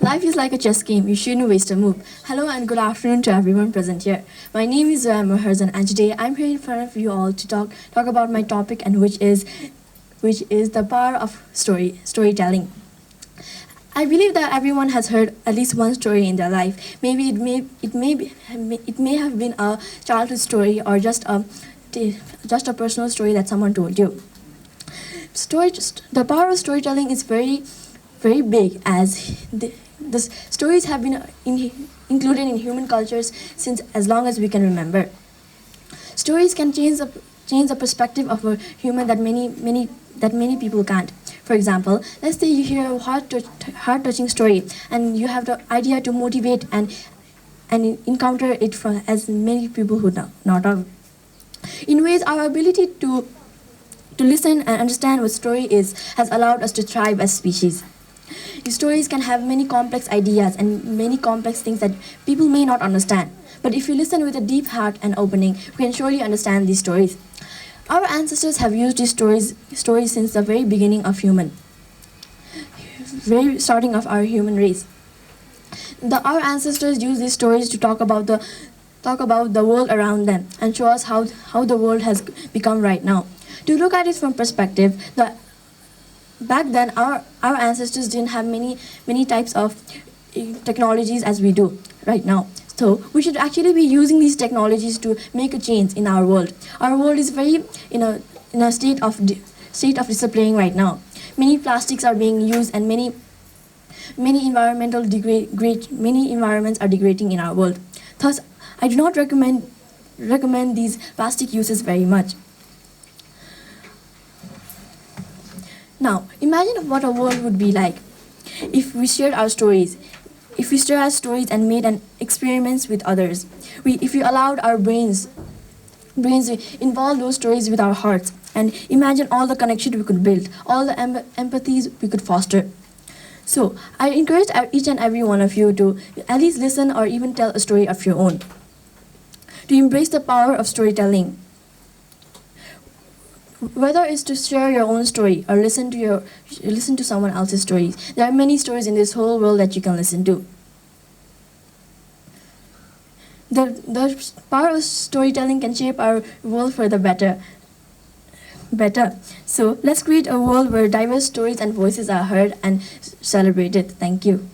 Life is like a chess game. You shouldn't waste a move. Hello and good afternoon to everyone present here. My name is Maharjan, and today I'm here in front of you all to talk about my topic, and which is the power of storytelling. I believe that everyone has heard at least one story in their life. Maybe it may have been a childhood story or just a personal story that someone told you. The power of storytelling is very big, as the stories have been included in human cultures since as long as we can remember. Stories can change the perspective of a human that many people can't. For example, let's say you hear a heart-touching story and you have the idea to motivate and encounter it from as many people who not of. In ways, our ability to listen and understand what story is has allowed us to thrive as species. Stories can have many complex ideas and many complex things that people may not understand. But if you listen with a deep heart and opening, we can surely understand these stories. Our ancestors have used these stories since the very beginning of very starting of our human race. Our ancestors used these stories to talk about the world around them and show us how the world has become right now. To look at it from perspective, back then our ancestors didn't have many types of technologies as we do right now. So we should actually be using these technologies to make a change in our world. Our world is very in a state of displaying right now. Many plastics are being used, and many environments are degrading in our world. Thus, I do not recommend these plastic uses very much. Now, imagine what a world would be like if we shared our stories. If we shared our stories and made an experiments with others. If we allowed our brains to involve those stories with our hearts, and imagine all the connections we could build, all the empathies we could foster. So, I encourage each and every one of you to at least listen or even tell a story of your own. To embrace the power of storytelling. Whether it's to share your own story or listen to someone else's stories, there are many stories in this whole world that you can listen to. The power of storytelling can shape our world for the better. So let's create a world where diverse stories and voices are heard and celebrated. Thank you.